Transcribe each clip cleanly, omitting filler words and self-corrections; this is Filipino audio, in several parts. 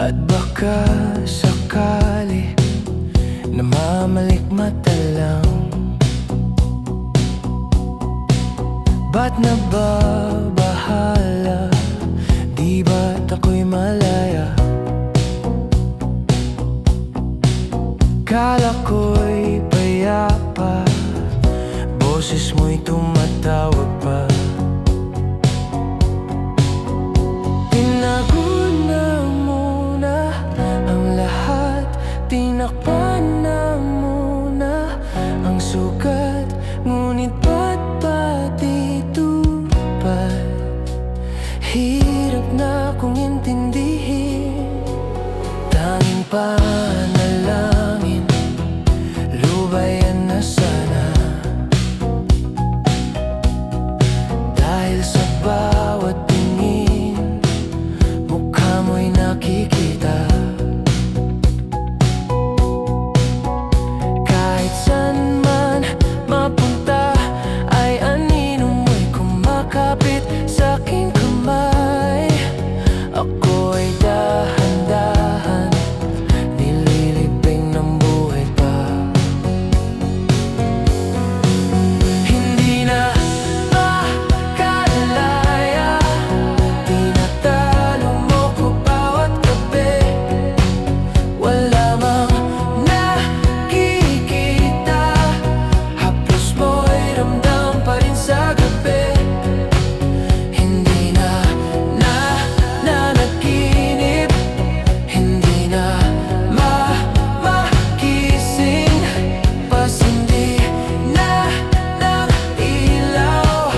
At baka sakali namamalikmata lang. Ba't nababahala? Di ba't ako'y malaya? Kala ko'y payapa, boses mo'y tumatawag pa. Tinago na muna ang lahat, tinakpan na muna ang sugat. Ngunit ba't pati tupad? Hirap na kong intindihin. Tanging panalangin, lubayan na sana. Dahil sa bawat tingin, mukha mo'y nakikita. Kahit saan man mapunta, ay anino mo'y kumakapit sa aking kamay. Ako'y dahan-dahan nililibing ng buhay pa. Hindi na makalaya, tinatalo mo ko bawat gabi. Wala mang nakikita, haplos mo'y ramdam pa rin sa gabi. Hindi na nanaginip, hindi na makising, pasindi na ng ilaw.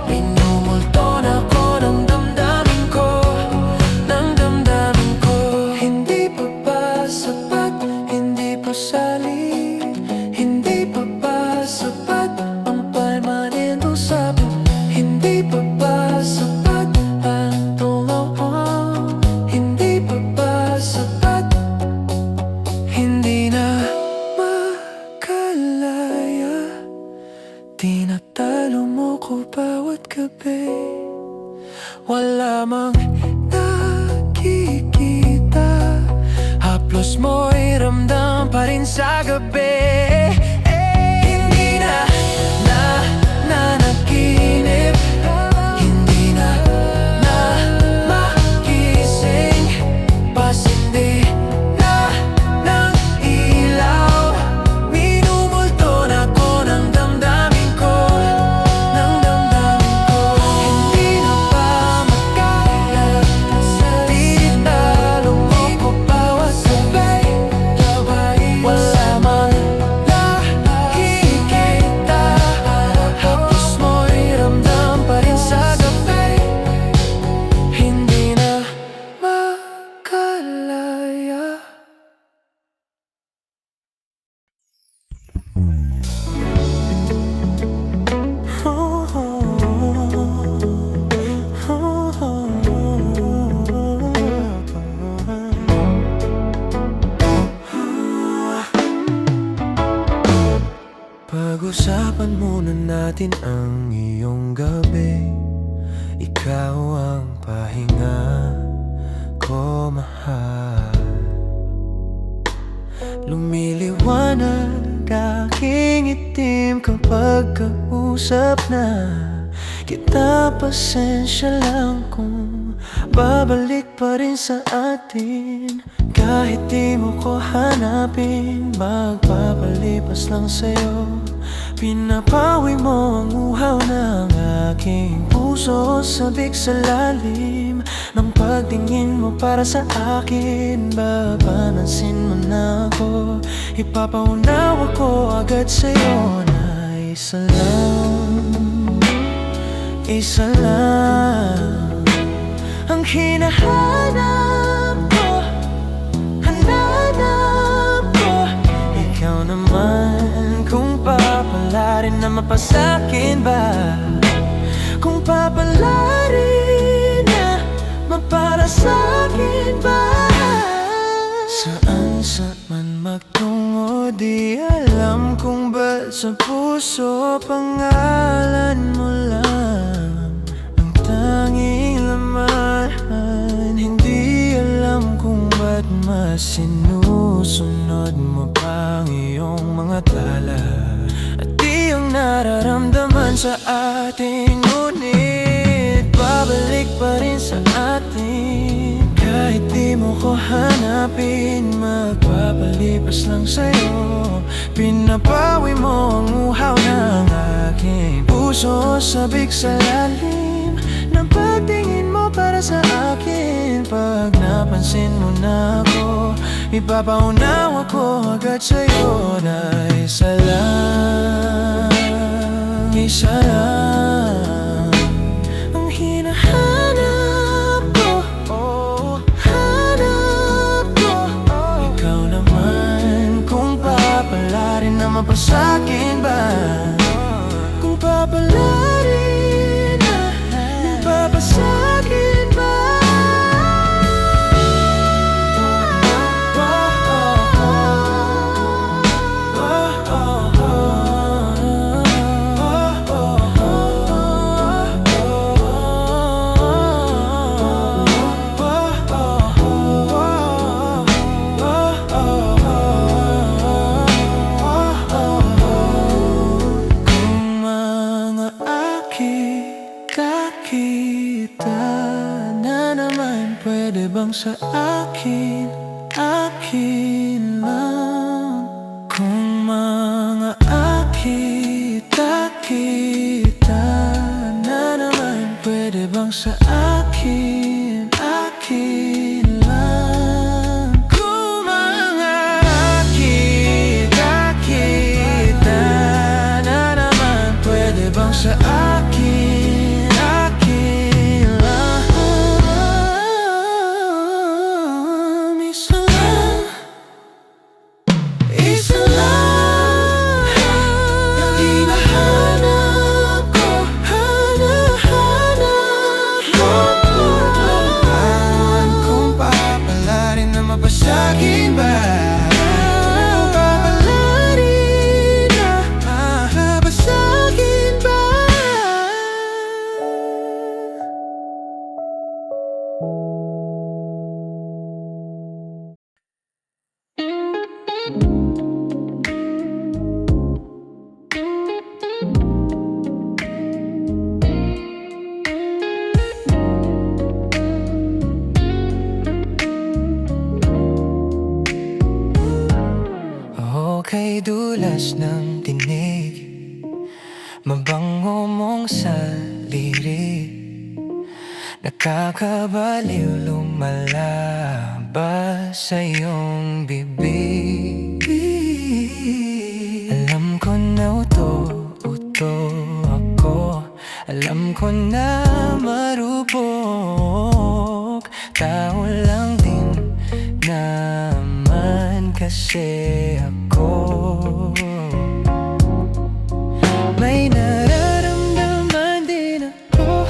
Minumulto na ko ng damdamin ko, ng damdamin ko. Hindi pa ba sapat, hindi pa salit, hindi pa ba sapat ang permanent usapin? Hindi pa ba sapat ang tulong? Hindi pa ba sapat? Hindi na makalaya, tinatalo mo ko bawat gabi. Wala mang nakikita, haplos mo'y ramdam pa rin sa gabi. Hindi na nanaginip, hindi na makising, pasindi na ng ilaw. Minumulto na ko ng damdamin ko, ng damdamin ko. Hindi na ba makaya, tinatalo mo ko bawat gabi. Wala mang nakikita, haplos mo'y ramdam pa rin sa gabi. Hindi na makalaya. Pag-usapan muna natin ang iyong gabi. Ikaw ang pahinga ko, mahal. Lumiliwanag aking itim kapag kausap na kita. Pasensya lang kung babalik pa rin sa atin. Kahit di mo ko hanapin, magpapalipas lang sa'yo. Pinapawi mo ang uhaw ng aking puso, sabik sa lalim ng pagtingin mo para sa akin. Papansin mo na ako, ipapaunawa ko agad sa'yo na isa lang ang hinahanap ko, hananap ko. Ikaw naman, kung papalarin na mapasakin ba, kung papalarin na mapara sa'kin ba. Saan man magtungo, di alam kung ba't sa puso pangalan mo lang ang tanging laman. Hindi alam kung ba't sinusunod mo pa ang iyong mga tala at di ang nararamdaman sa atin. Ngunit babalik pa rin sa atin. Kahit di mo ko hanapin, magpapalipas lang sa'yo. Pinapawi mo ang uhaw ng aking puso. Sabik sa lalim ng pagtingin mo para sa akin. Pag napansin mo na ako, ipapaunawa ko agad sa'yo na isa lang, isa lang ang hinahanap ko. Hanap ko. Ikaw naman, kung papalarin na mapasakin ba, kung papalarin na mapasakin ba. Kita na naman, pwede bang sa akin, akin lang? Kung mga kita na naman, pwede bang sa akin, akin lang? Kung mga kita na naman, pwede bang sa akin, mapasakin ba? Papalarin na mapasakin ba? Kay dulas ng tinig, mabango mong saliri, nakakabaliw lumalabas sa iyong bibig. Alam ko na uto ako, alam ko na marupok, tao lang din naman kasi ako. May nararamdaman din ako,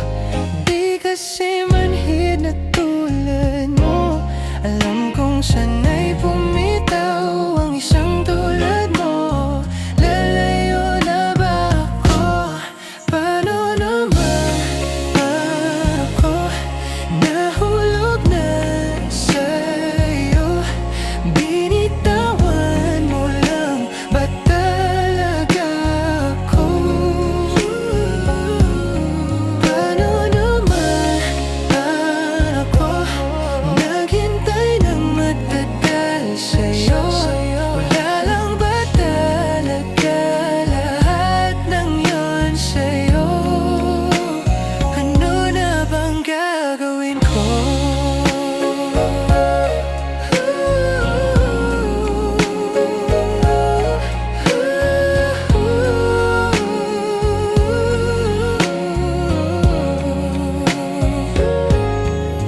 di kasi manhid na tulad mo. Alam kong sana'y pumitaw ang isang tulad mo. Lalayo na ba ako? Paano naman ako nahulog na sa'yo? Binitawan mo lang ba talaga ako? Paano naman ako naghintay ng matagal sa'yo? Wala lang ba talaga lahat ng yun sa'yo? Ano na bang gagawin ko?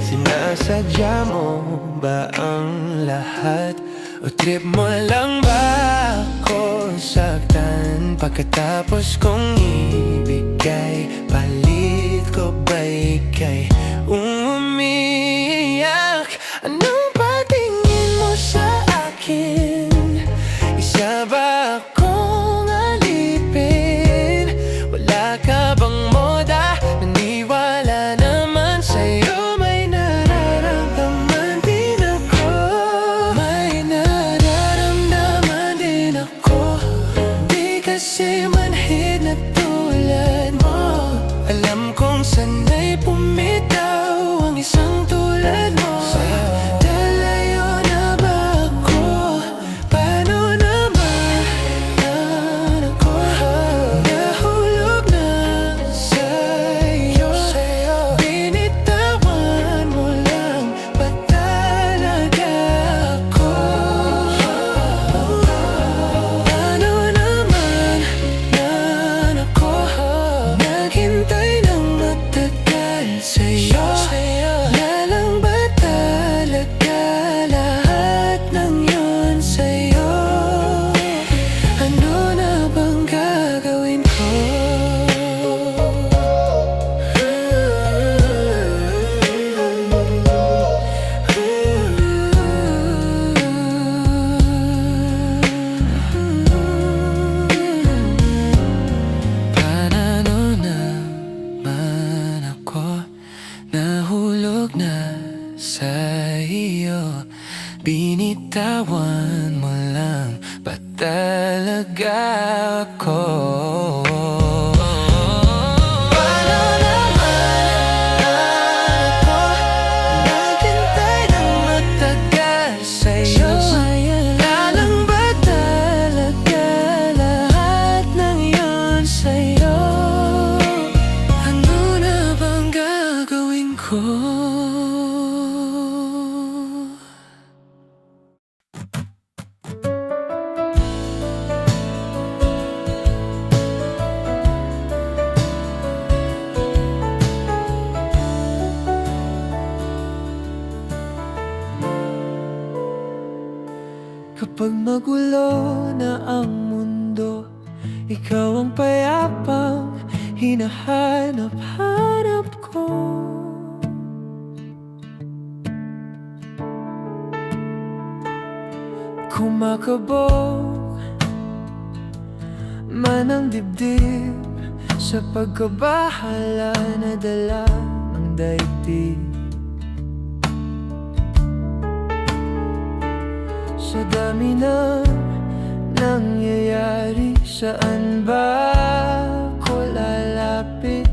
Sinasadya mo ba ang lahat? O trip mo lang ba ako saktan? Pagkatapos kong ibigay, palit ko ba ika'y umiiyak? Anong patingin mo sa akin? Isa ba akong alipin? Wala ka bang moda? Naniwala naman sa'yo. May nararamdaman din ako. iyo, binitawan mo lang ba talaga ako? Paano naman ako naghintay ng matagal sa'yo? Lalang ba talaga lahat ng iyon sa'yo? Ano na bang gagawin ko? Kapag magulo na ang mundo, ikaw ang payapang hinahanap-hanap ko. Kumakabog man ang dibdib sa pagkabahala na dala ng daigdig. Sa dami na nangyayari, saan ba ako lalapit?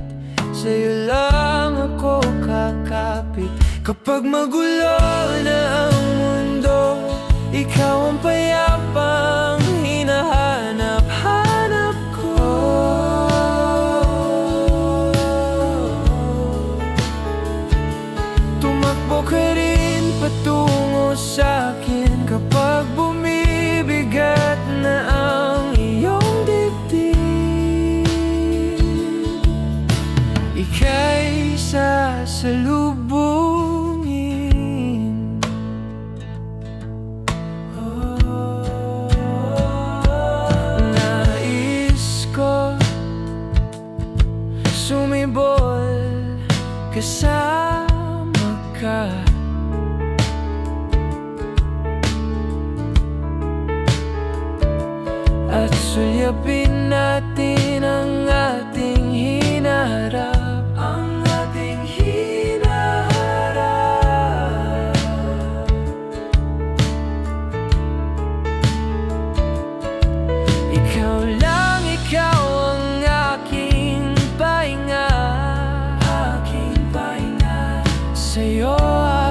Sa'yo lang ako kakapit. Kapag magulo na ang mundo, ikaw ang payapang hinahanap-hanap ko. Tumakbo ka rin patungo sa'kin kapag bumibigat na ang iyong dibdib. Ika'y sasalubungin. Nais ko sumibol kasama ka. At sulyapin natin ang ating hinaharap, ang ating hinaharap. Ikaw lang, ikaw ang aking pahinga, aking pahinga. Sa'yo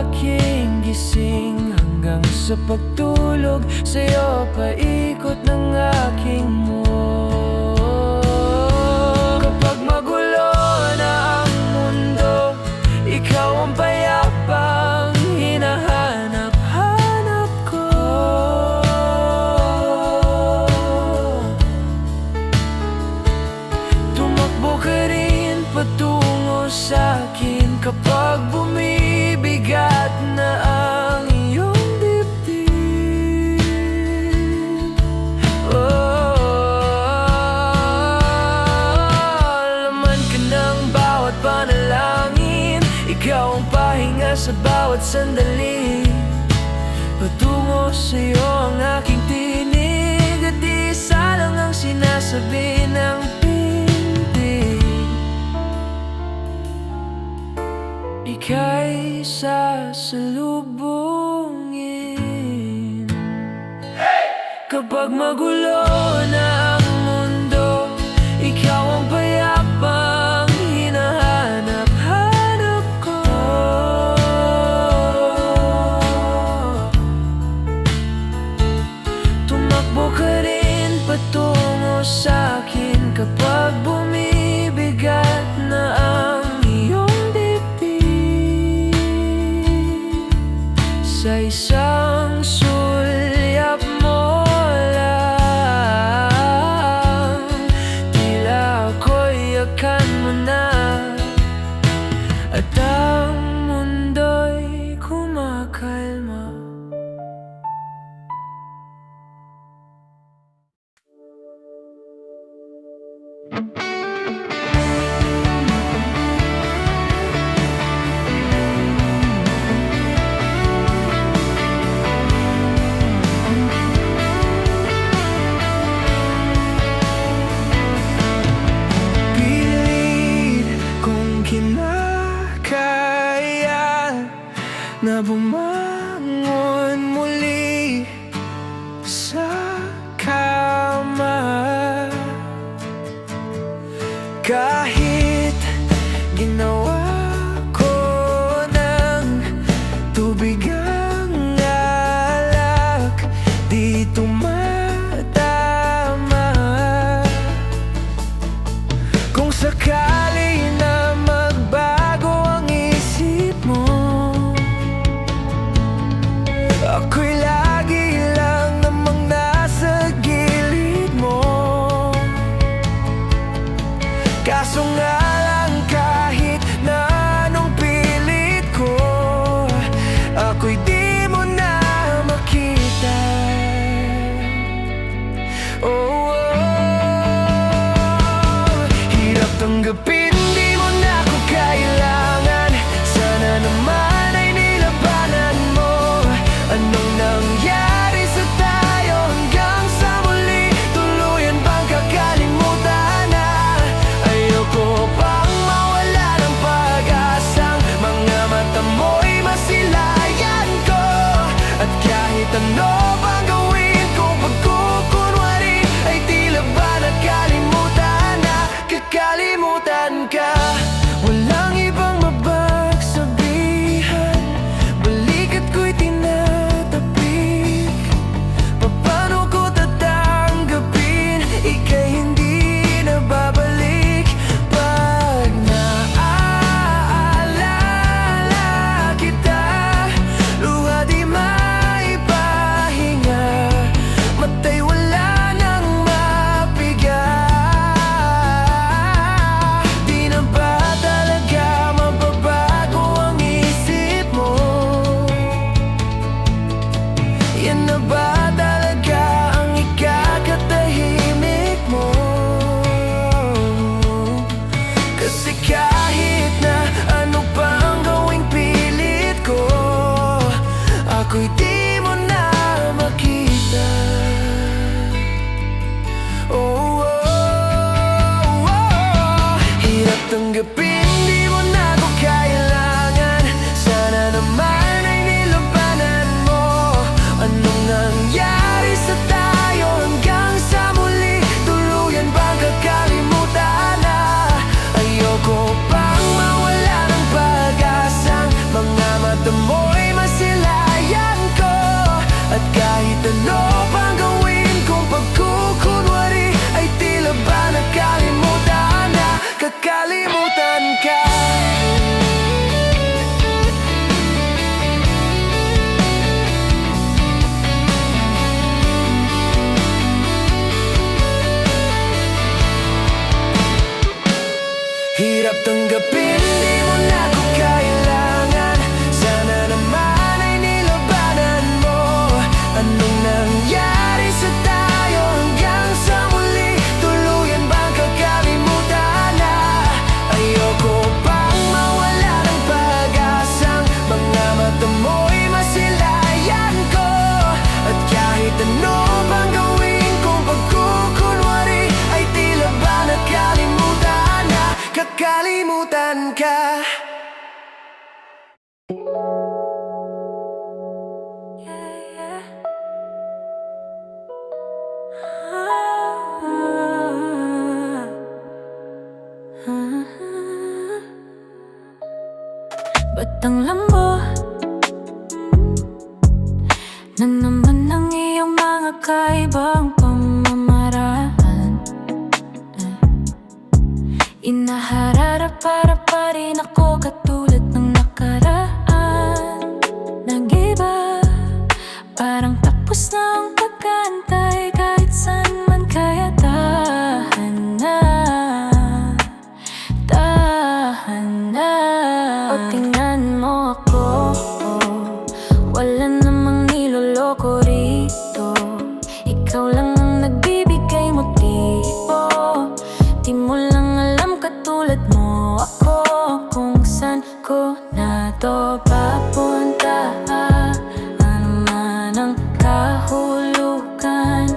aking gising hanggang sa pagtulog, sa'yo paikot ng aking mundo. Kapag magulo na ang mundo, ikaw ang payapang hinahanap-hanap ko. Tumakbo ka rin patungo sa'kin kapag bumibigat na ang iyong ikaw ang pahinga sa bawat sandali. Patungo sa'yo ang aking tinig, at isa lang ang sinasabi ng pintig. Ika'y sasalubungin. Kapag magulo na ang mundo, ikaw ang payapang hinahanap. Tumakbo ka rin patungo sa'kin kapag bumibigat na ang iyong dibdib. Sa isang sulyap mo lang, tila ako'y yakan mo na, at ang mundo'y kumakalma. Na bumalik kahit ano pang gawin kong pagkukunwari ay tila ba nakalimutan na, kakalimutan ka. Walang ibang mapagsabihan, balikat ko'y tinatapik. Paano ko tatanggapin, ika'y hindi na babalik? Pag naaalala kita, luha di maipahinga, matay wala nang mapiga. Di na ba talaga mababago ang isip mo? Yan na ba talaga ang ikakatahimik mo? Kasi kahit na ano pa ang gawing pilit ko, ako'y di mo na makita. Oh, oh, oh, oh. Hirap tanggapin, di mo na ako kailangan. Sana naman ay nilabanan mo. Anong nangyari sa tayo hanggang sa muli? Tuluyan bang kakalimutan na? Ayoko pang mawala ng pag-asang mga mata mo'y masilayan ko. At kahit ano pang gawin kong pagkukunwari ay tila ba nakalimutan na, kakalimutan ka. Hirap tanggapin, di mo na ako kailangan. Sana naman ay nilabanan mo. Anong nangyari sa tayo hanggang sa muli? Tuluyan bang kakalimutan na? Ayoko pang mawala ng pag-asang mga mata mo'y masilayan ko. At kahit ano pang gawin kong pagkukunwari ay tila ba nakalimutan na, kakalimutan ka. Ba't ang lambo na naman ang iyong mga kaibang pamamaraan? Inaharap para pa rin ako katulad ng nakaraan. Nag-iba, parang tapos na ang pag-aantay. Kahit saan man kaya tahan na, tahan na. O tingnan mo ako, wala namang niloloko rito. Ikaw lang ang nagbibigay motibo. Di mo lang alam katulad mo ako kung saan ko na to papunta. Ano man ang kahulugan,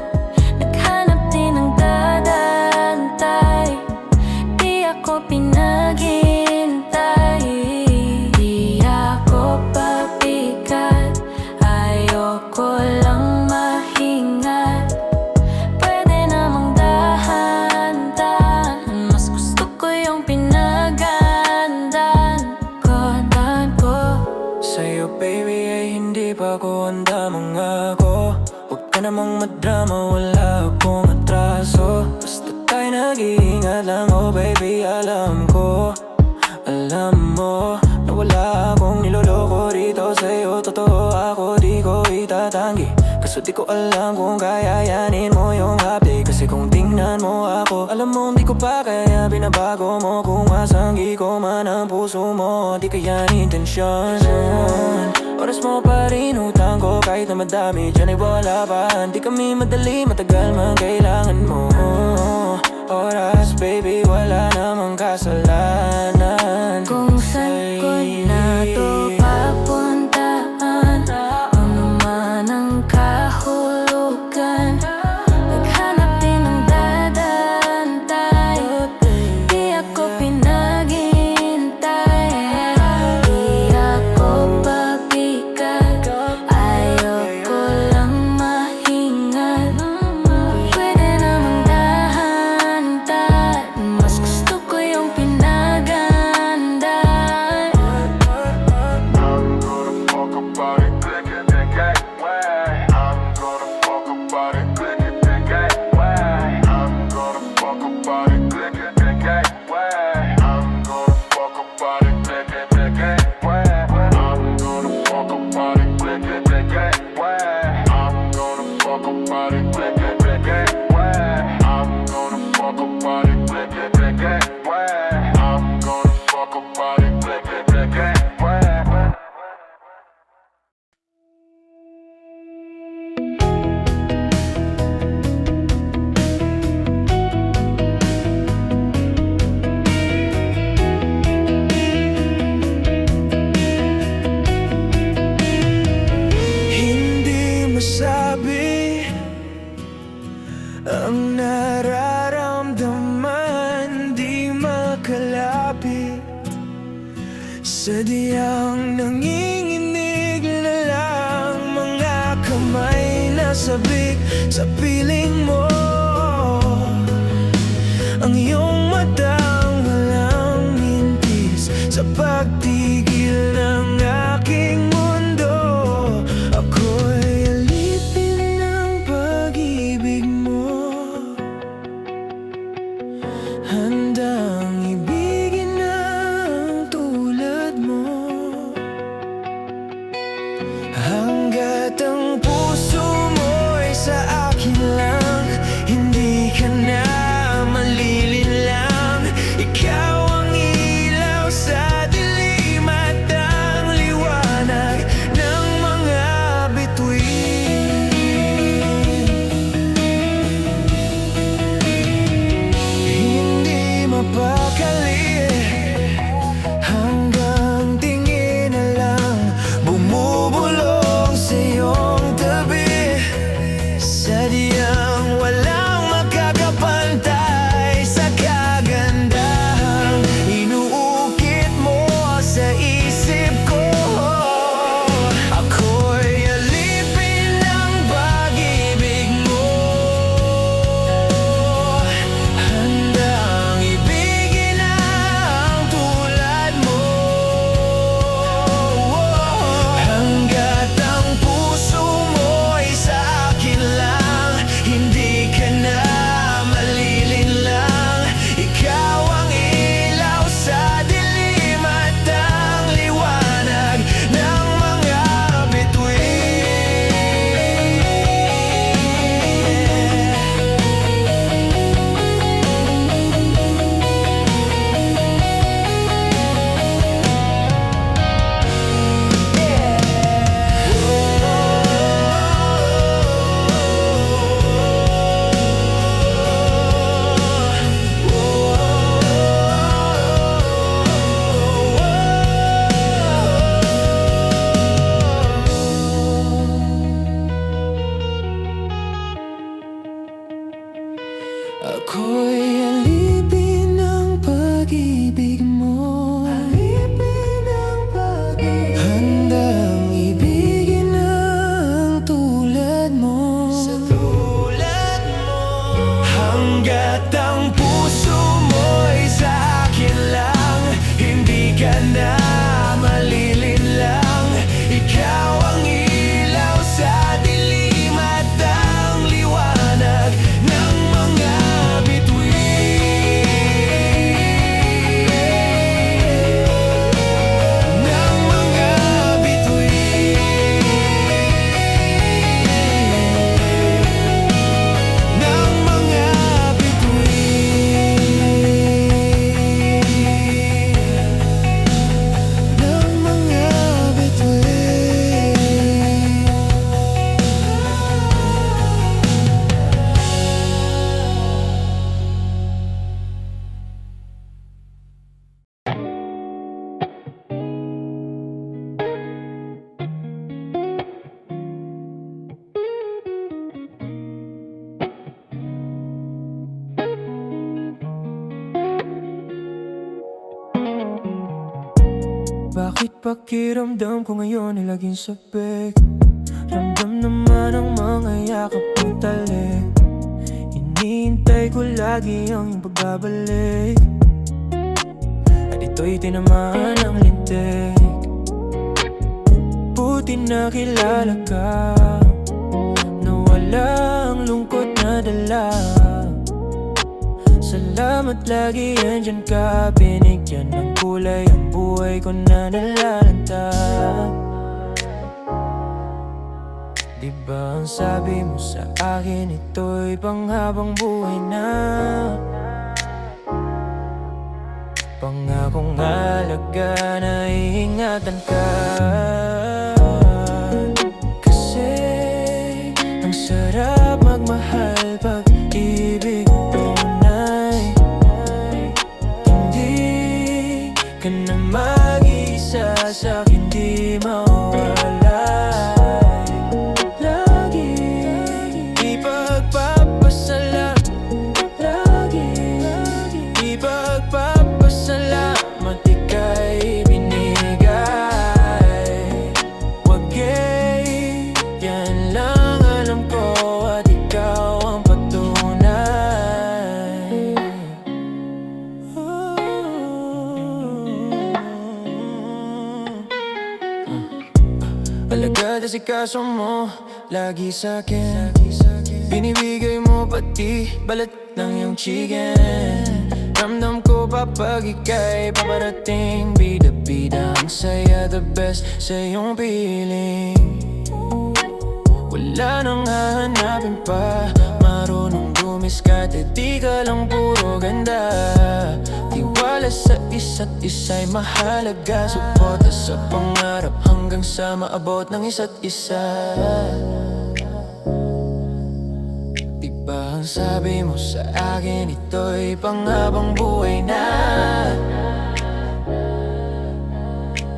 naghanap din ng dadantay. Di ako pinaghihintay, di ako pabigat. Ayoko lang mahingat, pwede namang dahan-dahan. Mas gusto ko yung pinagandaan ko. Sa'yo baby ay hindi pa ko handa mangako. Huwag ka namang madrama, wala akong atraso. Basta tayo nag-iingat lang, oh baby alam ko. Alam mo na wala akong niloloko rito sa'yo. Totoo ako, di ko itatanggi. Kaso di ko alam kung kayayanin mo yung hapdi. Kasi kung tingnan mo ako, alam mo di ko pa kaya binabago mo. Kung masanggi ko man ang puso mo, di kaya ni intensyon. Oras mo pa rin utang ko, kahit na madami dyan ay wala pa. Di kami madali, matagal man kailangan mo. Oras baby, wala namang kasalanan. Kung saan ko na to papuntaan, ano man ang kahulugan, naghanap din ng dadantay. Di ako pinaghihintay, di ako pabigat. Ayoko Sadyang nanginginig na lang mga kamay na sabik sa piling mo. Ang iyong matang walang mintis sa pagtigil ng aking mundo. Ako'y alipin ng pag-ibig mo, handang ibigin ang tulad mo. Hanggat ang puso mo'y sa akin lang, hindi ka na malilinlang. Ikaw ang ilaw sa dilim at ang liwanag ng mga bituin. Hindi mapakali, hanggang tingin na lang bumubulong sa iyong tabi. Sadyang walang makakapantay sa kagandahang inuukit mo sa isip ko. Ako'y alipin ng pag-ibig mo, handang ibigin ang tulad mo. Hanggat ang puso mo'y sa akin lang, hindi ka na malilinlang. Ikaw ang ilaw sa dilim at ang liwanag ng mga bituin. Ako'y alipin ng pag-ibig mo, handang ibigin ang tulad mo. Hanggat ang puso mo'y sa akin lang, hindi ka na malilinlang. Ikaw ang ilaw sa dilim at ang liwanag ng mga bituin. Ng mga bituin. Ng mga bituin. Ng mga bituin. Bakit pakiramdam ko ngayon ay laging sabik? Ramdam naman ang mga yakap ng talik. Hinihintay ko lagi ang iyong pagbabalik, at ito'y tinamaan ng lintik. Buti na kilala ka, na walang lungkot na dala. Salamat lagi andyan ka, binigyan ng kulay ang buhay ko na nalalanta. Diba ang sabi mo sa akin, ito'y panghabang buhay na. Pangakong halaga na iingatan ka. Kasi ang sarap magmahal pag ibig tunay. Hindi ka na mag-isa sa'kin, di mawalay. Lagi ipagpapasalamat, lagi ipagpapasalamat, ika'y binigay. Inasikaso mo lagi sa'kin, binibigay mo pati balat ng iyong chicken. Ramdam ko pa pag ika'y paparating, bida-bida ang saya, the best sa iyong piling. Wala nang hahanapin pa, marunong dumiskarte, di ka lang puro ganda. Tiwala sa isa't isa'y mahalaga, suporta sa pangarap hanggang sa maabot ng isa't isa. Diba ang sabi mo sa akin, ito'y panghabang buhay na,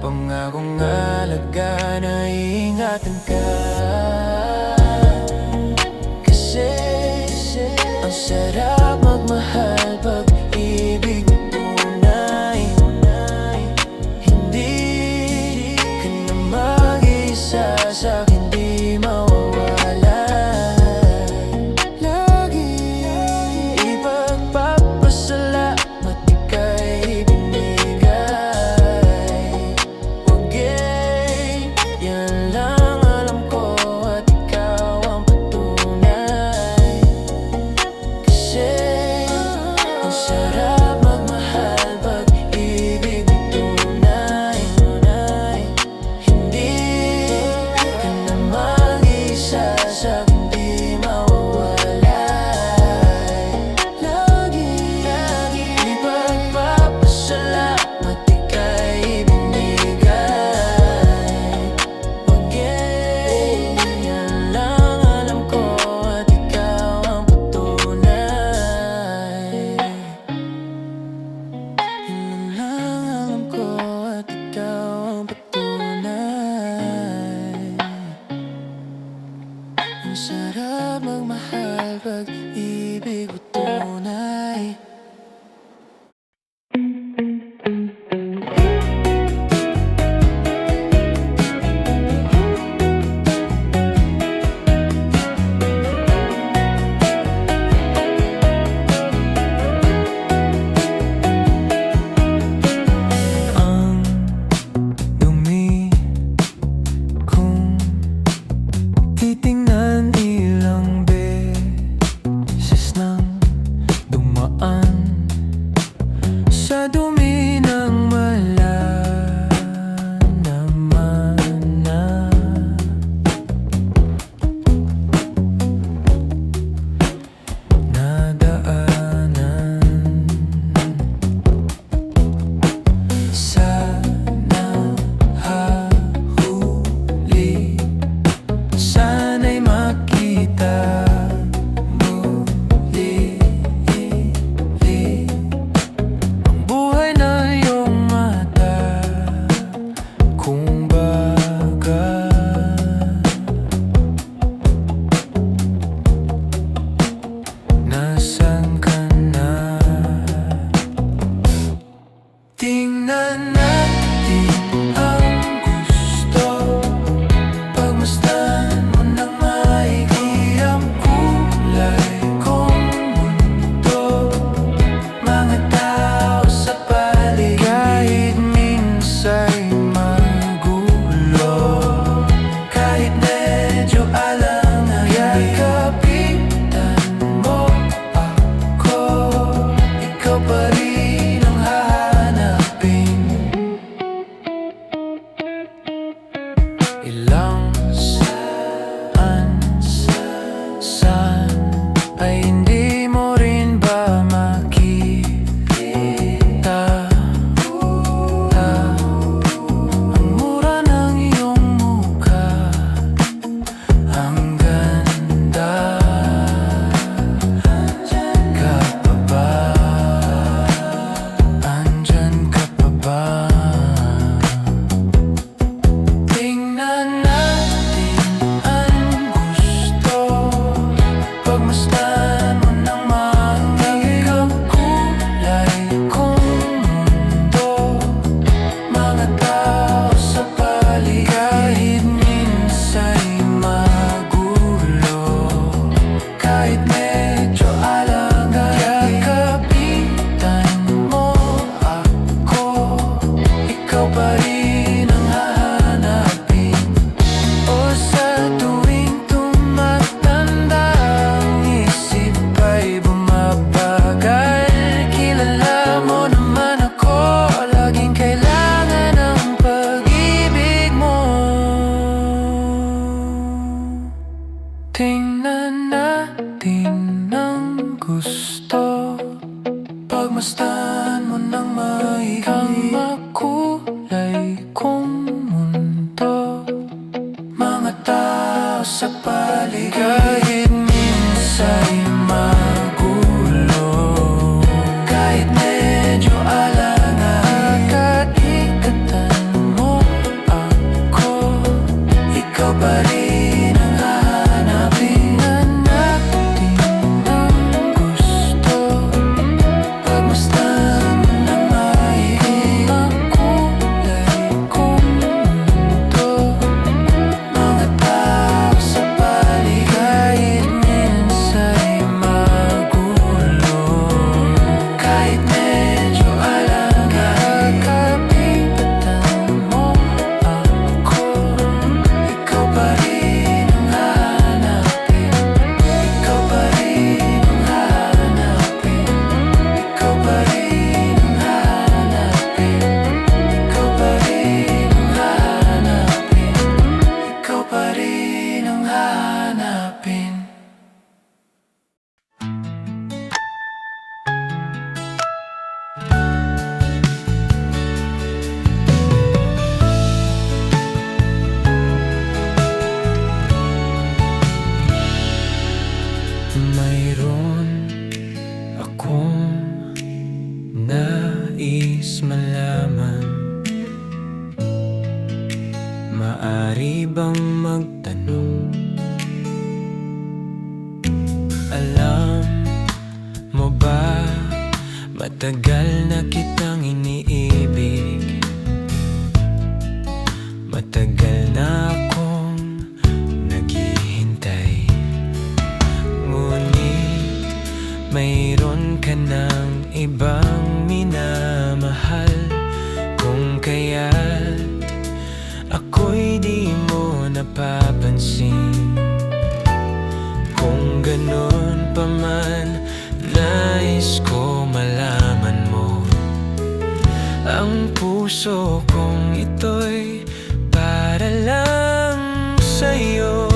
pangakong alaga na iingatan ka. Kasi ang sarap magmahal pag ibig mo tunay. Hindi ka na mag-isa sa'kin, di mawawala. Lagi ipagpapasalamat ika'y binigay. Okay, yan lang alam ko at ikaw ang patunay. Kasi ang sarap magmahal pag ibig mo tunay. Hindi ka na mag-isa sa'kin, di mawawala. Lagi ipagpapasalamat ika'y binigay. Okay, yan lang alam ko at ikaw ang patunay. Yan lang alam ko at ikaw ang patunay. Ang sarap magmahal pag ibig mo tunay. Ang dumi kung titingnan, ilang beses nang dumaan sa dumi ng malalaman na nadaanan. Sana hahuli, sana'y Tingnan natin ng gusto, pagmasdan mo ng maigi ang makulay kong mundo, mga tao sa paligid. Kahit minsa'y magulo, kahit medyo alangan, kaikatan mo ako, ikaw pa rin ang hahanapin. Natin ang gusto, pagmasdan mo ng maigi ang kulay kong mundo, mga tao sa paligid. Kahit minsa'y magulo, kahit medyo alangan, kakapitatan mo ako, ikaw pa rin ang hahanapin. Ikaw pa rin ang hahanapin. Ikaw pa rin ang hahanapin. Ikaw pa rin ang hahanapin. Ikaw pa rin ang hahanapin. Mayroon akong nais malaman, maari bang magtanong? Alam mo ba, matagal na kitang iniibig, matagal na akong naghihintay. Ngunit mayroon ka ng ibang minamahal, kung kaya't ako'y di mo napapansin. Kung ganun pa man, nais ko malaman mo, ang puso kong ito'y para lang sa'yo.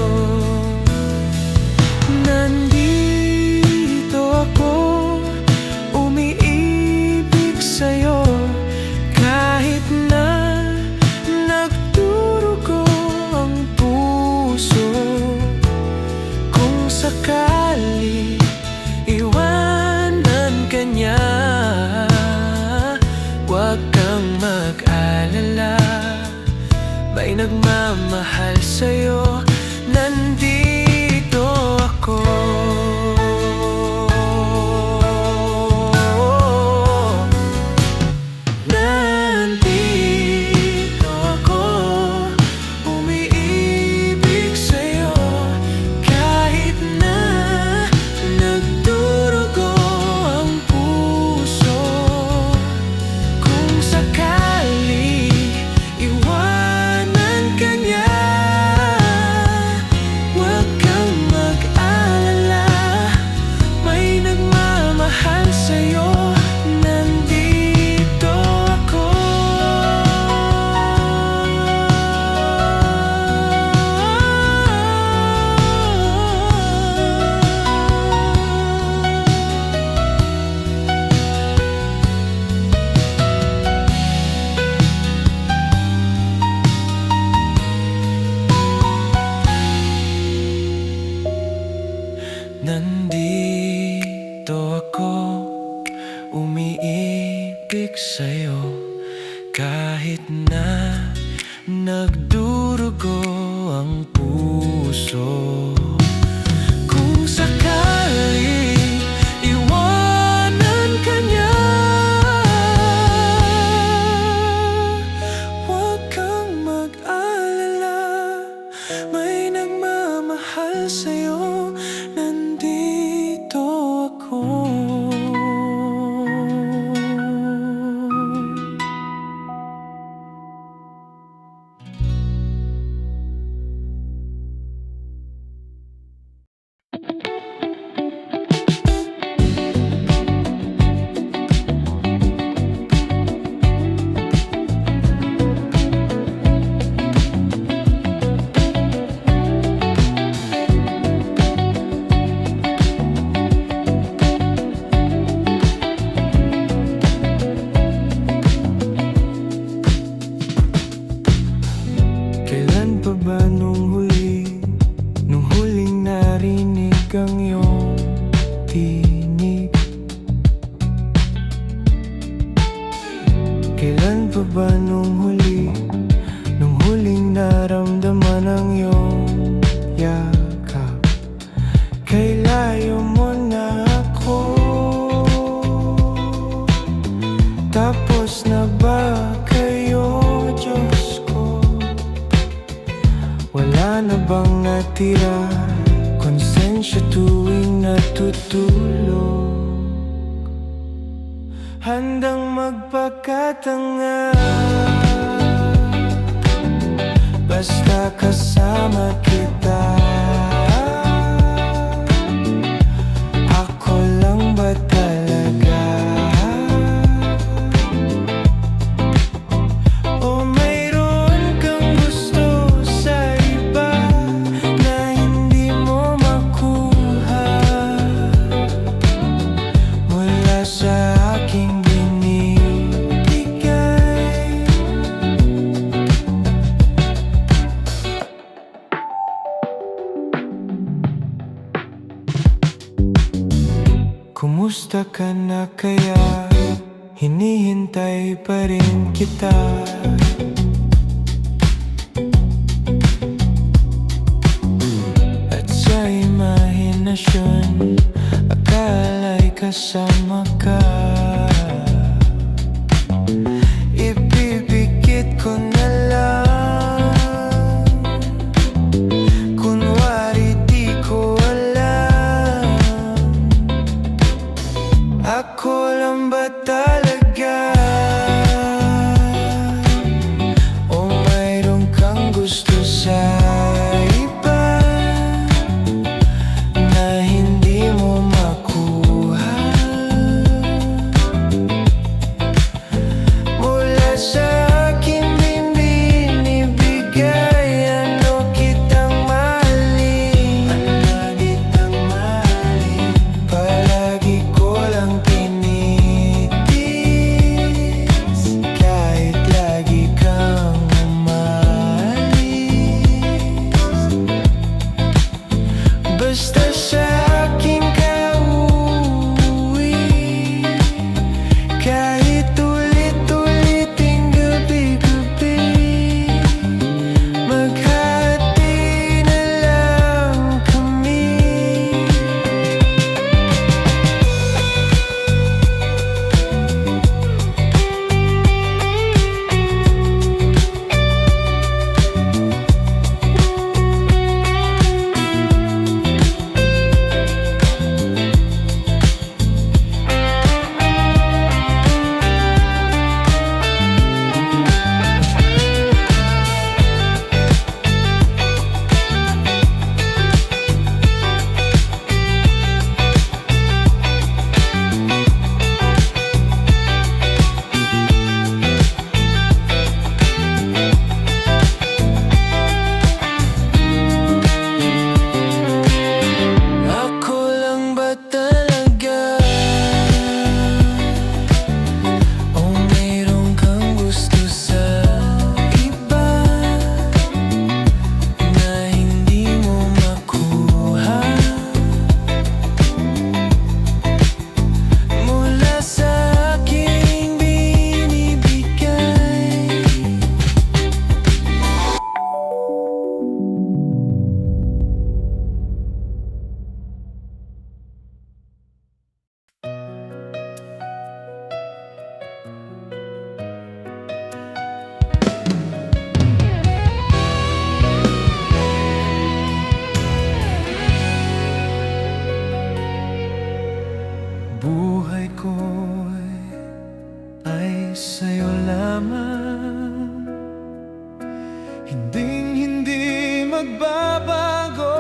Nandito ako, umiibig sa'yo, kahit na nagdurugo ang puso. Kung sakali iwanan ka niya, huwag kang mag-alala, may nagmamahal sa'yo. Nandito ako. Nandito ako, umiibig sa'yo, kahit na nagdurugo ang puso. Kung sakali iwanan ka niya, huwag kang mag-alala, may nagmamahal sa'yo. Nandito ako. Nandito ako, umiibig sa'yo, kahit na nagdurugo ang puso. Kung sakali iwanan ka niya, huwag kang mag-alala, may nagmamahal sa'yo. Nandito ako. ang iyong tinig. Kailan pa ba nung huling naramdaman ang iyong yakap? Kay layo mo na ako, tapos na ba kayo, Diyos ko? Wala na bang natira, konsensya tuwing natutulog? Handang magpakatanga, basta kasama kita. Ako lang ba talaga? O mayroon kang gusto sa iba na hindi mo makuha mula sa aking binibigay? Kumusta ka na kaya? Hinihintay pa rin kita. At sa imahinasyon, akala'y kasama ka. Ipipikit ko na lang, kunwari di ko alam. Ako lang ba talaga? O mayroon kang gusto sa iba na hindi mo makuha mula sa aking binibigay? Ano kitang mahalin, palagi ko lang tinitis, kahit lagi kang umalis. Basta sa akin ka uuwi, kahit ulit-uliting gabi-gabi. Maghati na lang kami. Ako lang ba talaga? O mayroon kang gusto sa iba na hindi mo makuha mula sa aking binibigay? Buhay ko'y ay sa'yo lamang, hinding-hindi magbabago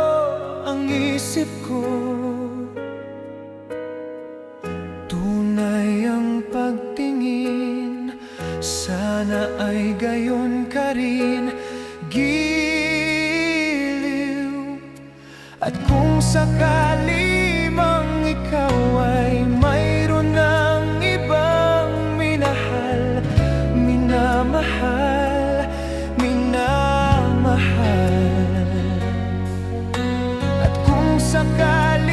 ang isip ko. Tunay ang pagtingin, sana ay gayon ka rin, giliw. At kung sakali mang ikaw ay mayroon ng ibang minahal, minamahal, minamahal. At kung sakali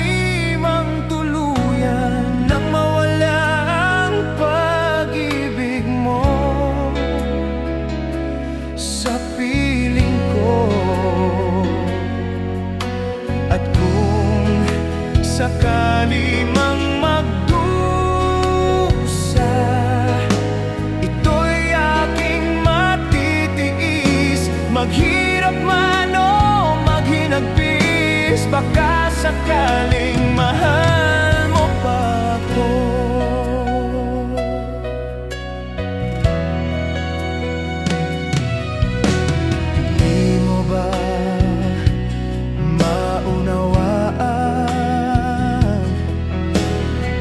sakali mang magdusa, ito'y aking matitiis. Maghirap man o maghinagpis, baka sakaling mahal mo pa ako. Di mo ba maunawaan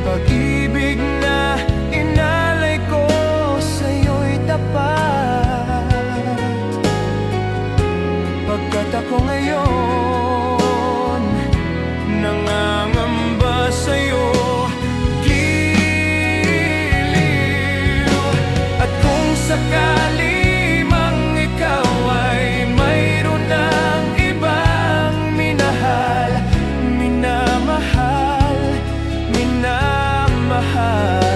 pag-ibig na inalay ko sa'yo'y tapat? Pagkat ako ngayon nangangamba sa'yo, giliw. At kung sakali mang ikaw ay mayroon ng ibang minahal, minamahal, minamahal.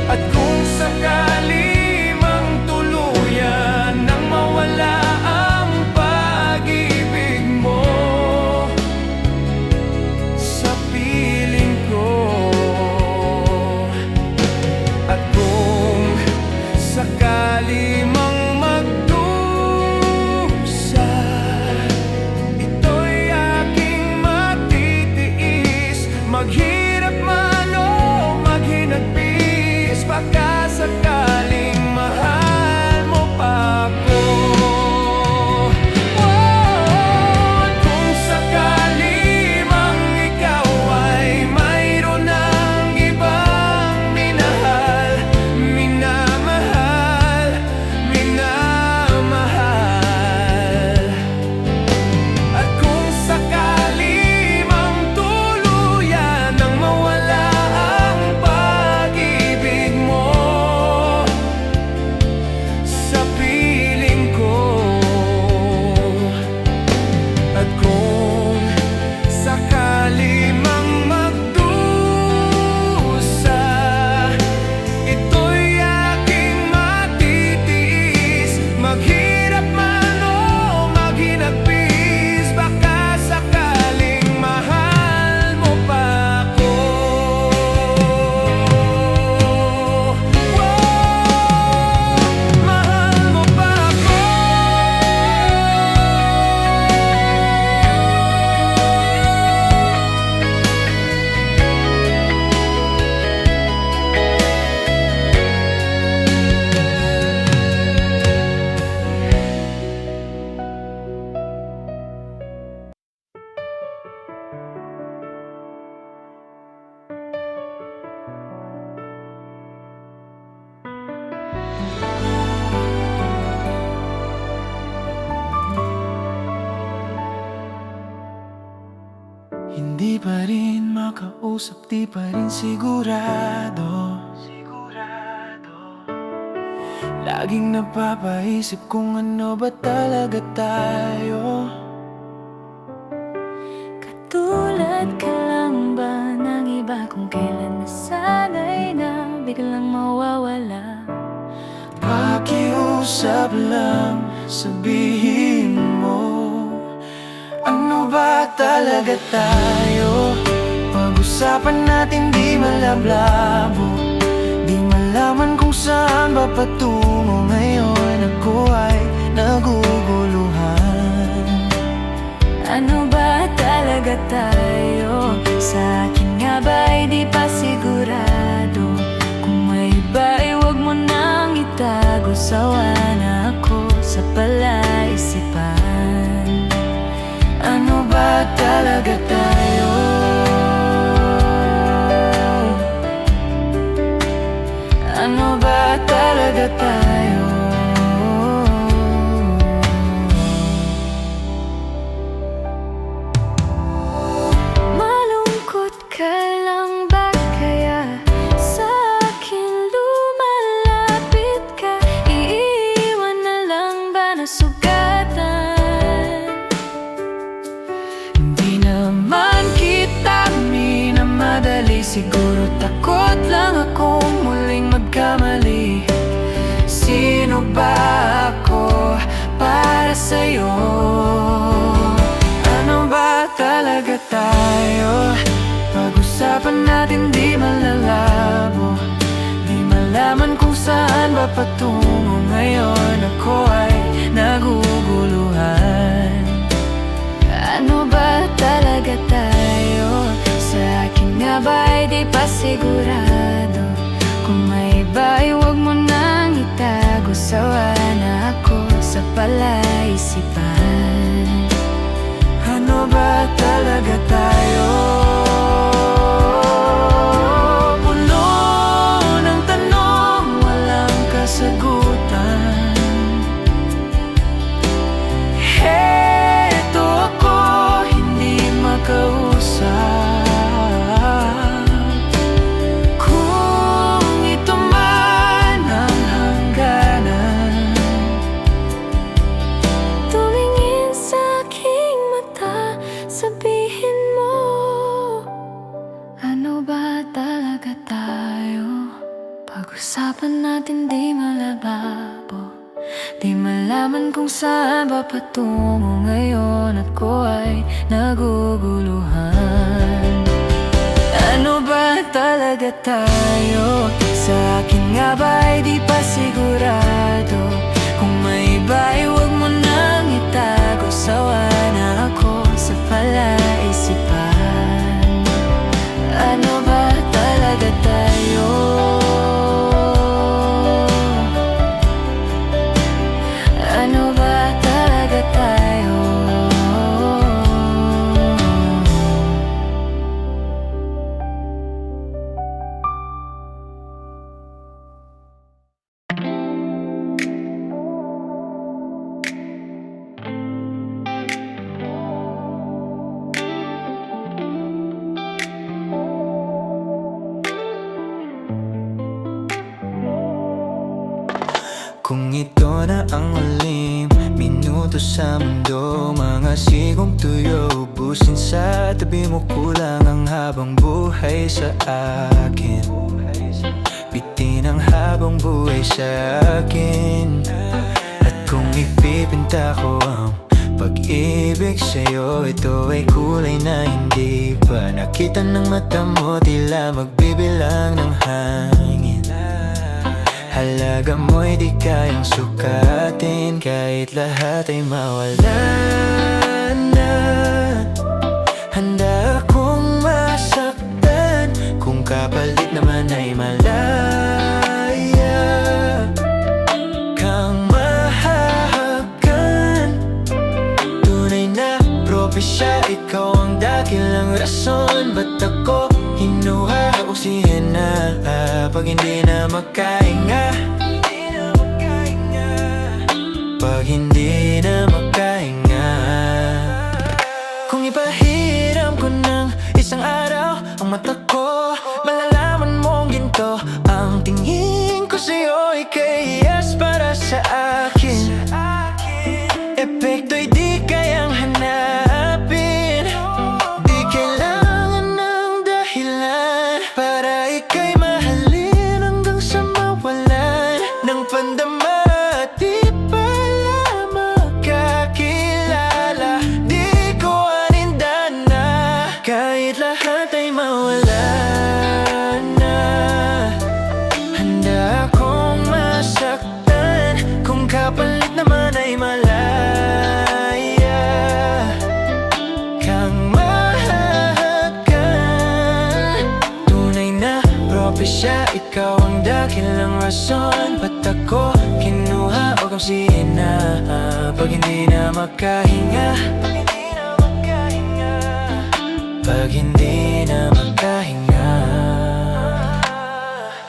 At kung sakali mang tuluyan nang mawala ang pag-ibig mo sa piling ko, at kung sakali mang magdusa, ito'y aking matitiis. Maghirap man o maghinagpis, baka sakaling mahal mo pa ako. At kung sakali mang ikaw ay mayroon ng ibang minahal, minamahal, minamahal. At kung sakali mang tuluyan nang mawala ang pag-ibig mo sa piling ko, at kung sakali mang magdusa, ito'y aking matitiis. Maghirap man o maghinagpis, baka sakaling mahal mo pa ako. Mahal mo pa ako. Hindi pa rin makausap, di pa rin sigurado. Laging napapaisip kung ano ba talaga tayo. Katulad ka lang ba ng iba kung kailan nasanay na biglang mawawala? Pakiusap lang, sabihin mo, ano ba talaga tayo? Pag-usapan natin di malablabo, di malaman kung saan ba patungo ngayon. Ako ay naguguluhan. Ano ba talaga tayo? Sa akin nga ba ay di pa sigurado? Kung may iba ay huwag mo nang itago. Sawa na ako sa palaisipan. Ano ba talaga tayo? Ano ba talaga tayo? Malungkot ka lang ba kaya? Sa akin lumalapit ka. Iiwan na lang ba nasugatan? Hindi naman kita minamadali. Siguro takot lang akong muling magkamali. Sino ba ako para sa'yo? Ano ba talaga talaga tayo. Pag-usapan natin di malalabo, di malaman kung saan ba patungo ngayon. Ako ay naguguluhan. Ano ba talaga tayo? Sa akin nga ba ay di pa sigurado? Kung may iba ay huwag mo nang itago. Sawa na ako sa palaisipan. Ano ba talaga tayo? Puno ng tanong, walang kasagutan. Heto ako, hindi makausap. Kung ito man ang hangganan, Tumingin sa aking mata, sabihin mo, ano ba talaga tayo? Pag-usapan natin di malababo, di malaman kung saan ba patungo ngayon. Ako ay naguguluhan. ano ba talaga tayo? Sa akin nga ba ay di pa sigurado? Kung may iba ay huwag mo nang itago. Sawa na ako sa palaisipan. Ano ba talaga tayo? Ano ba talaga tayo? Kung ito na ang huling minuto sa mundo, mga sigong tuyo ubusin sa tabi mo. Kulang ang habang buhay sa akin, bitin ang habang buhay sa akin. At kung ipipinta ko ang pag-ibig sa'yo, ito ay kulay na hindi pa nakita ng mata mo. Tila magbibilang ng hangin, halaga mo'y di kayang sukatin. Kahit lahat ay mawala na, handa akong masaktan. Kung kapalit naman ay malaya kang mahahagan. Tunay na propesya, ikaw ang dakilang rason. Ba't ako hinuha oksihena pag hindi na makahinga? Pag hindi na makahinga. Kung ipahiram ko ng isang araw ang mata ko, malalaman mong ginto ang tingin ko sa'yo. Ikayas para sa akin, epekto'y di kayang hanapin. Di kailangan ng dahilan para ika'y mahalin hanggang sa mawalan ng pandama. Di pala magkakilala, di ko anindan na. Kahit lahat ay mawala na, handa akong masaktan. Kung kapalit naman ay malaya kang mahahagan. Tunay na propesya, ikaw ang dakilang rason. Ba't ako kinuha o kamsina pag hindi na makahinga? Pag hindi na makahinga.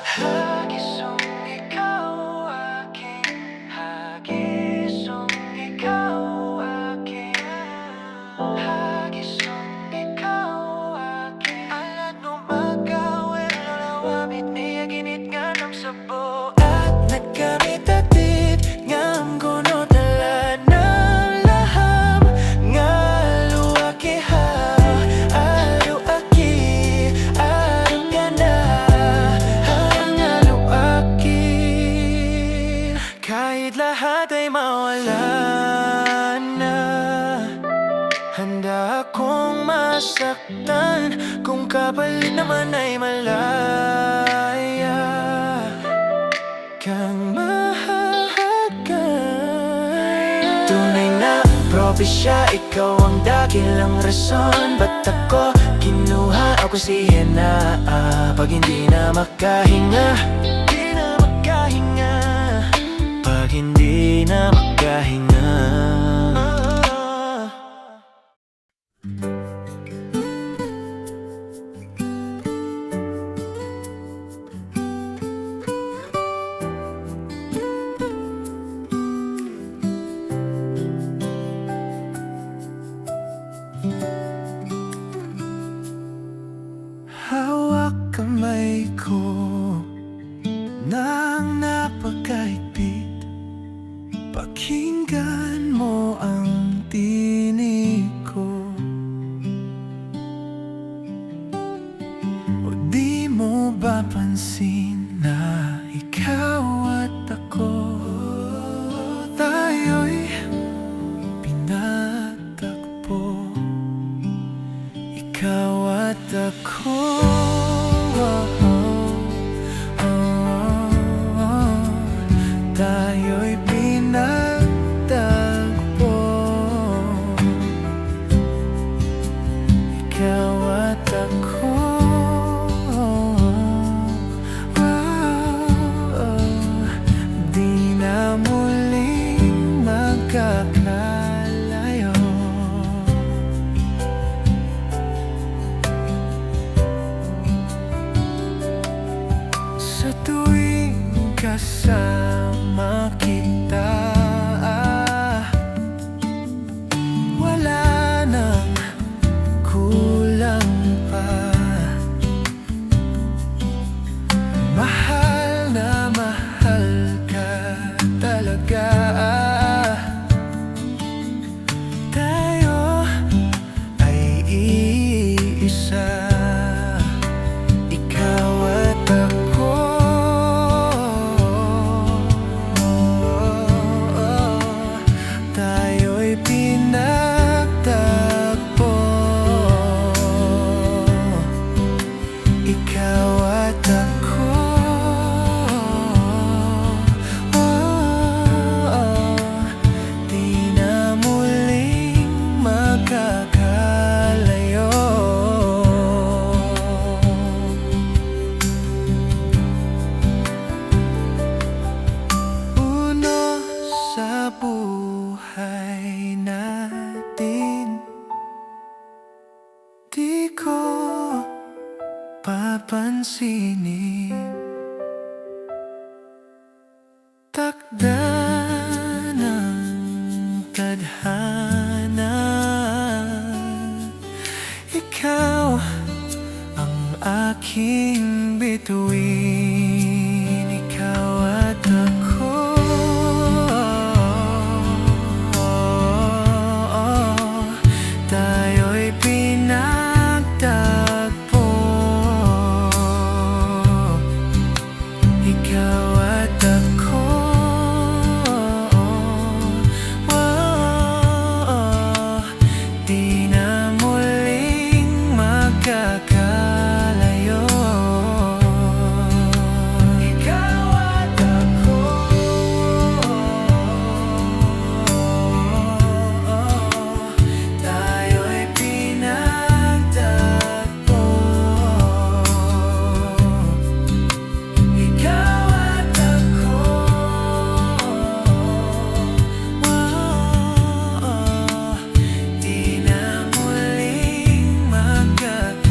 Hagisong ikaw akin, hagisong ikaw akin, hagisong ikaw akin. Alat mo magkawin, lalawabit niya ginit nga ng sabo. At nagkamit atit ngam kuno tala ng laham. Ngaluaki ha, aluaki, alam ka na, ngaluaki. Kahit lahat ay mawala na, handa akong masaktan kung kapalit naman ay malaya kang mahahagan. Tunay na propesya, ikaw ang dakilang rason. Ba't ako kinuha o kusihin na pag hindi na makahinga? Di na makahinga pag hindi na makahinga. Hawak kamay ko nang napakahigpit. Pakinggan mo ang tinig ko. O di mo ba pansin na ikaw at ako tayo'y pinatagpo? Ikaw at ako, tayo'y pinagtagpo. Ikaw at ako, di na muling magkakalayo. Sa tuwing kasama kita, wala nang kulang pa. Mahal na mahal ka talaga. Tayo ay iisa, ikaw at ako. Tayo'y pinagtagpo. Ikaw at ako, di na muling magkakalayo. Uno sa buhay natin, di ko papansinin. Takda ng tadhana, ikaw ang aking bituin. Ikaw at ako, tayo'y pinagtagpo. Ikaw at ako, di na muling magkakalayo. Ikaw at ako, tayo'y pinagtagpo. Ikaw at ako, di na muling magkakalayo.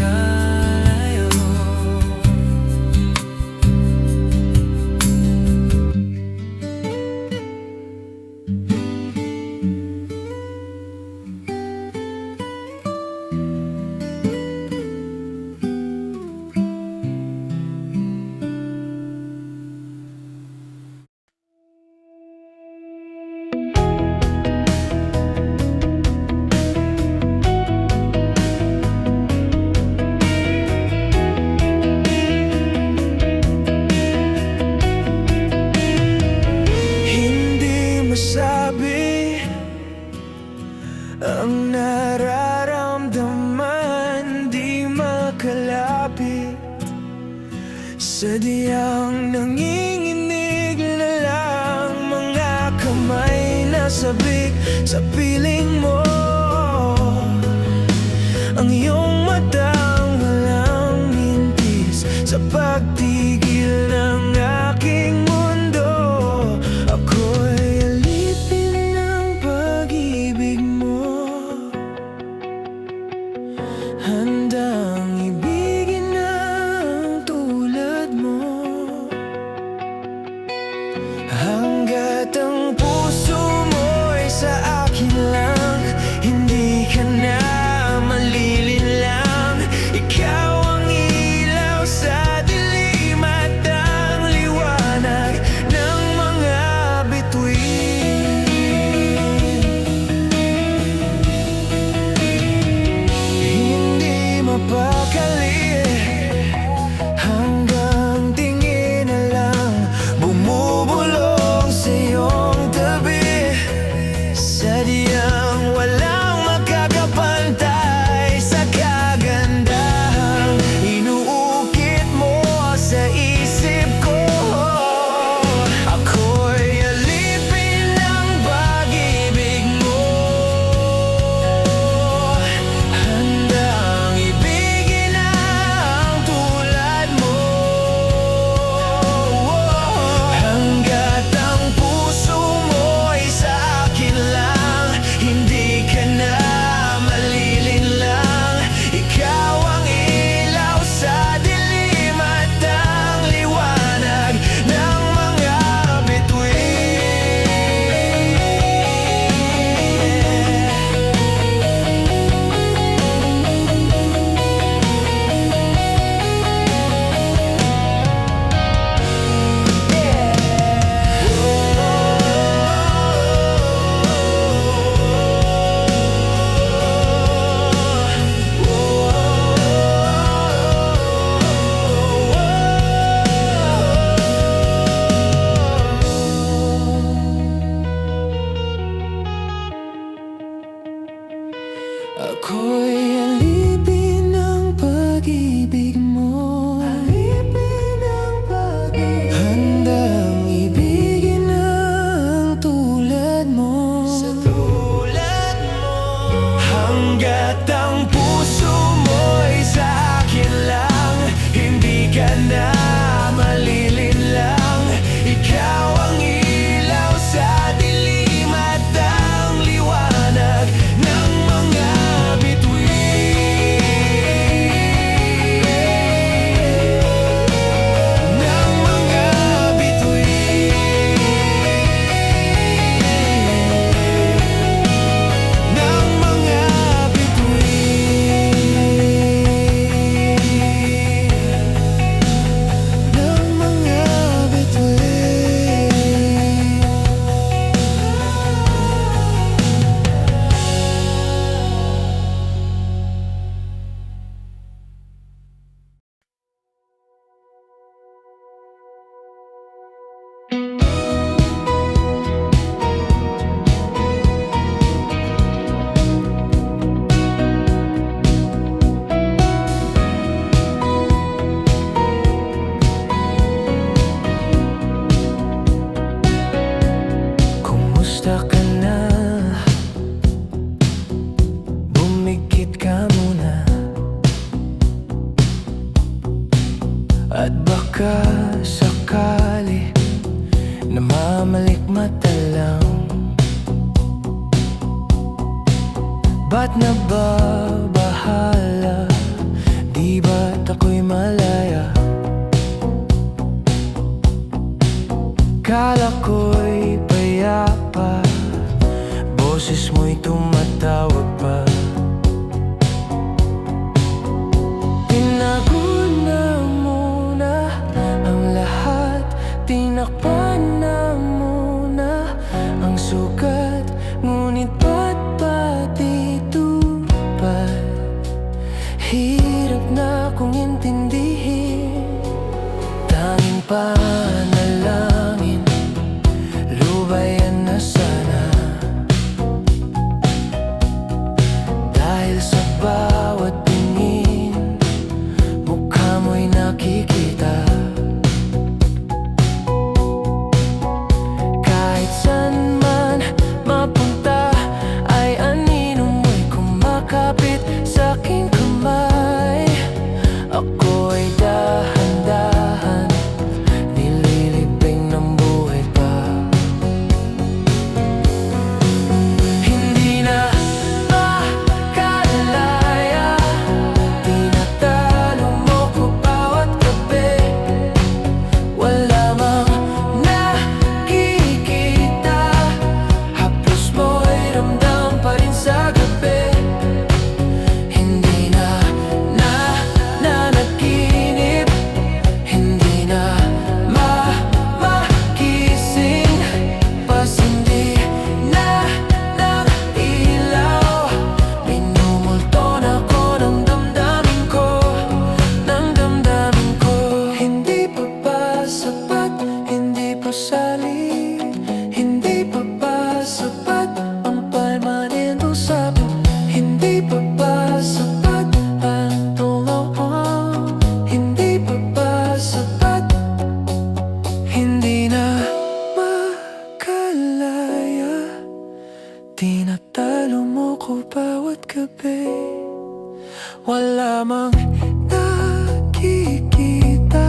Hindi masabi ang nararamdaman Sadyang nanginginig na lang mga kamay na sabik sa piling mo. Ang iyong matang walang mintis sa pagtigil ng aking mundo. Ako'y alipin ng pag-ibig mo, handang ibigin ang tulad mo. Hanggat ang puso mo'y sa akin lang, hindi ka na malilinlang. Ikaw ang ilaw sa dilim at ang liwanag ng mga bituin. Hindi mapakali, hanggang tingin na lang bumubulong sa iyong tabi. Sadyang walang makakapantay sa kagandahang inuukit mo sa isip ko. Ako'y alipin ng pag-ibig mo, handang ibigin ang tulad mo. Hanggat ang puso mo'y sa akin lang, hindi ka na malilinlang. Ikaw ang ilaw sa dilim at ang liwanag ng mga bituin. Ako'y alipin ng pag-ibig mo, handang ibigin ang tulad mo. Hanggat ang puso mo'y sa akin lang, hindi ka na malilinlang. Ikaw ang ilaw sa dilim at ang liwanag ng mga bituin. Ng mga bituin. Ng mga bituin. Ng mga bituin. Kumusta ka na? Bumigit ka muna, at baka sakali namamalikmata lang. Ba't nababahala? Di ba't ako'y malaya? Kala ko'y payapa, boses mo'y tumatawag pa. Tinago na muna ang lahat, tinakpan na muna ang sugat. Ngunit ba't patitupad? Hirap na kong intindihin. Tanging panalangin, lubayan na sana. Dahil sa bawat tingin, mukha mo'y nakikita. pa ba sapat ang tulong? Hindi pa ba sapat? Hindi na makalaya. Tinatalo mo ko bawat gabi. Wala mang nakikita,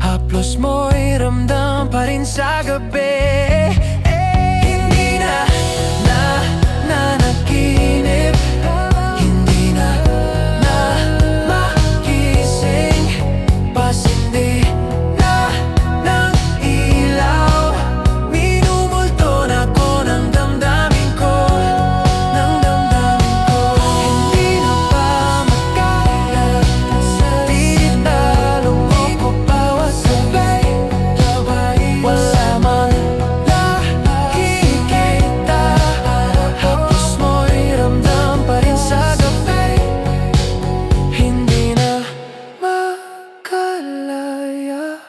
haplos mo'y ramdam pa rin sa gabi. Hindi na nanaginip, hindi na magising, pasindi na ng ilaw. Minumulto na ko ng damdamin ko, ng damdamin ko. Hindi na ba makakalasan? Tinitalo mo ko bawat sabay. Wala mang nakikita, hapos mo'y ramdam pa rin sa gabi. Hindi na makalaya.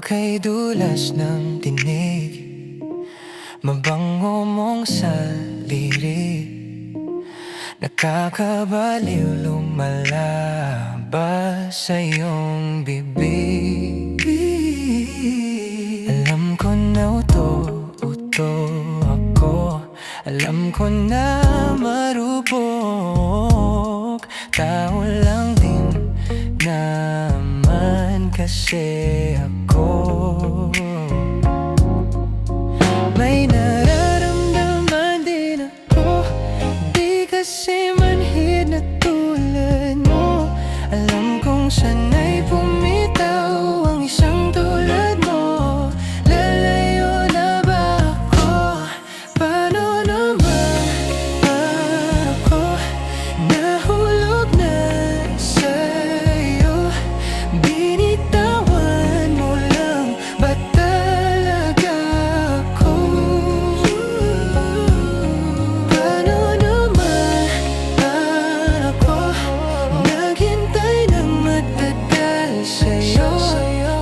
Okay, dulas ng tinig, mabango mong saliri, nakakabaliw lumalabas sa iyong bibig. Alam ko na uto ako, alam ko na marupok, tao lang din naman kasi ako. May nararamdaman din ako, di kasi manhid na tulad mo. Alam kong sana'y bumitaw ang isang tulad mo. Lalayo na ba ako? Paano naman ako nahulog na sa'yo? Binitawan mo lang ba talaga ako? Paano naman ako naghintay ng matagal sa'yo?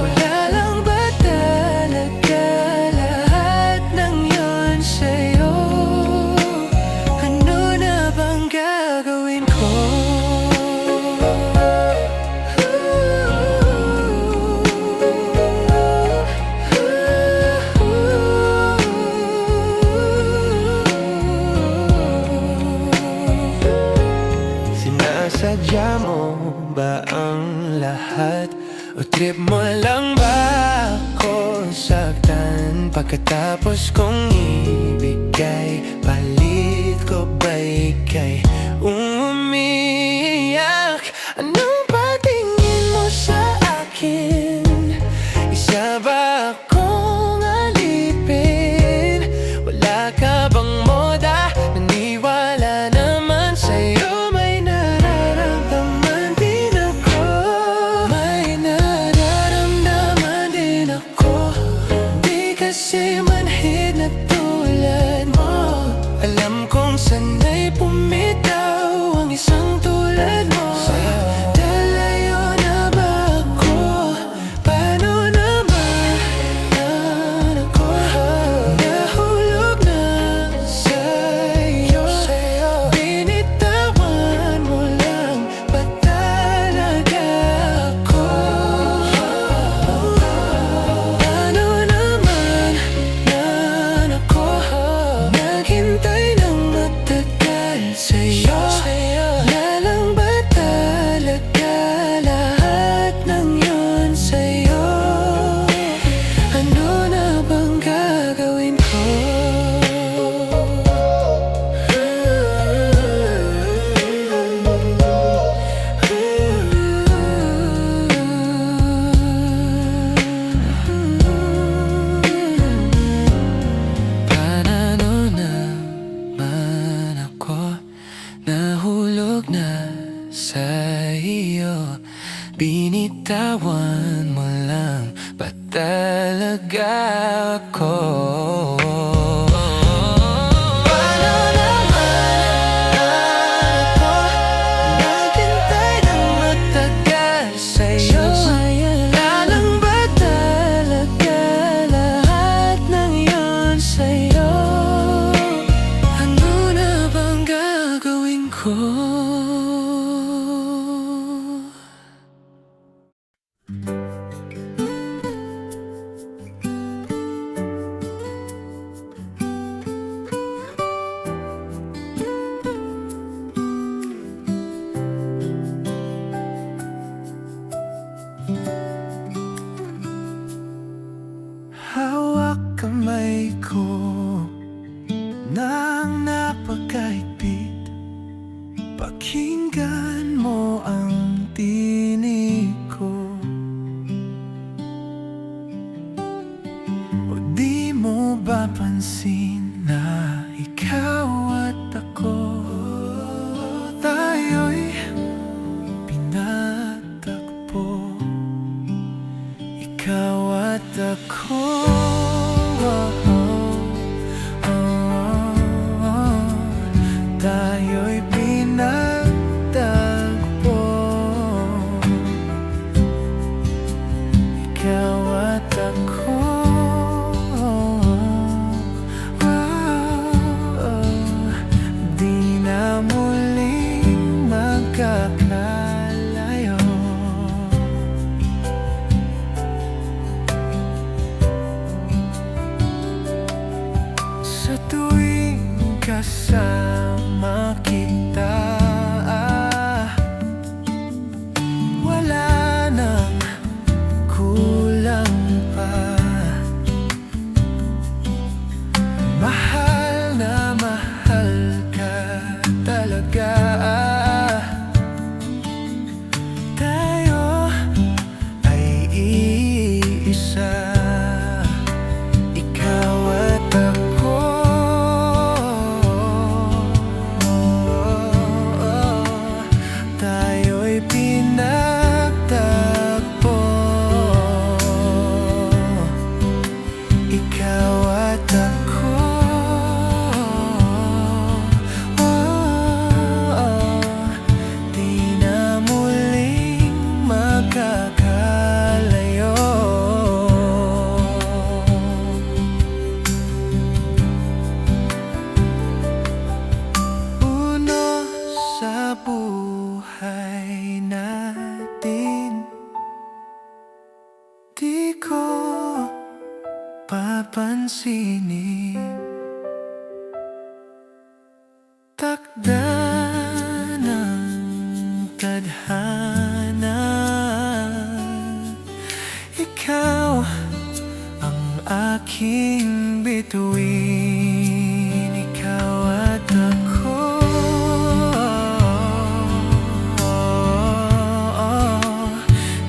Wala lang ba talaga lahat ng yun sa'yo? Ano na bang gagawin ko? Sinasadya mo ba ang lahat? O trip mo lang ba ako saktan? Pagkatapos kong ibigay, palit ko ba ika'y umiyak? Anong patingin mo sa akin? Isa ba akong alipin? Wala ka bang moda? Naniwala naman sa'yo. May nararamdaman din ako, may nararamdaman din ako, di kasi manhid na tulad mo. Alam kong sana'y bumitaw ang isang tulad mo. Lalayo na ba ako? Paano naman ako nahulog na sa'yo? Binitawan mo lang ba talaga ako? Paano naman ako naghintay ng matagal sa'yo? Wala lang ba talaga ko. Hawak kamay ko nang napakahigpit. Pakinggan mo ang tinig ko. O di mo ba pansin na ikaw at ako, tayo'y pinatagpo. Ikaw at ako, tayo'y pinagtagpo. Ikaw at ako, di na muling magkakalayo. Sa tuwing kasama kita, wala nang kulang pa. Mahal na mahal ka talaga. Tayo ay iisa, ikaw at ako. Tayo'y pinagtagpo. Ikaw at ako, di na muling magkakalayo. Uno sa buhay natin, di ko papansinin. Takda ng tadhana, ikaw ang aking bituin. Ikaw at ako,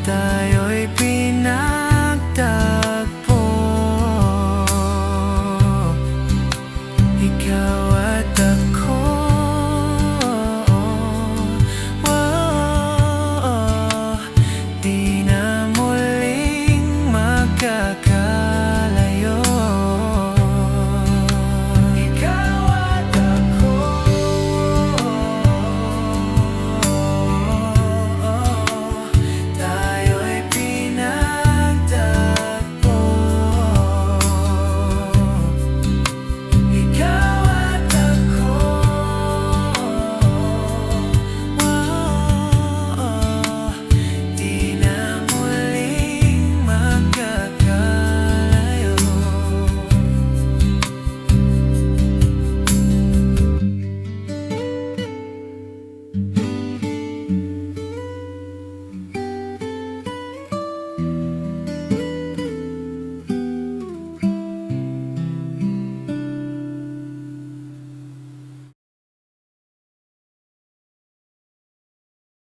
tayo'y pinagtagpo. Ikaw